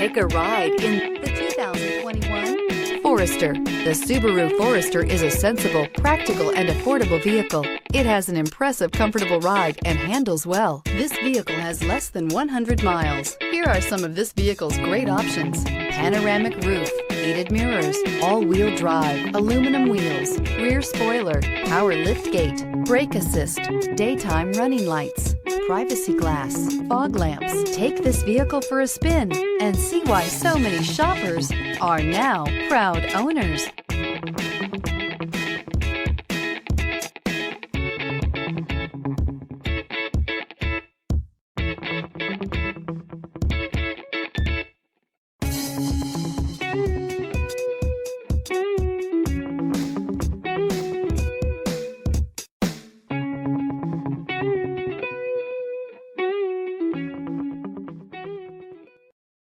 Take a ride in the 2021 Forester. The Subaru Forester is a sensible, practical, and affordable vehicle. It has an impressive, comfortable ride and handles well. This vehicle has less than 100 miles. Here are some of this vehicle's great options: panoramic roof, heated mirrors, all-wheel drive, aluminum wheels, rear spoiler, power liftgate, brake assist, daytime running lights, privacy glass, fog lamps. Take this vehicle for a spin and see why so many shoppers are now proud owners.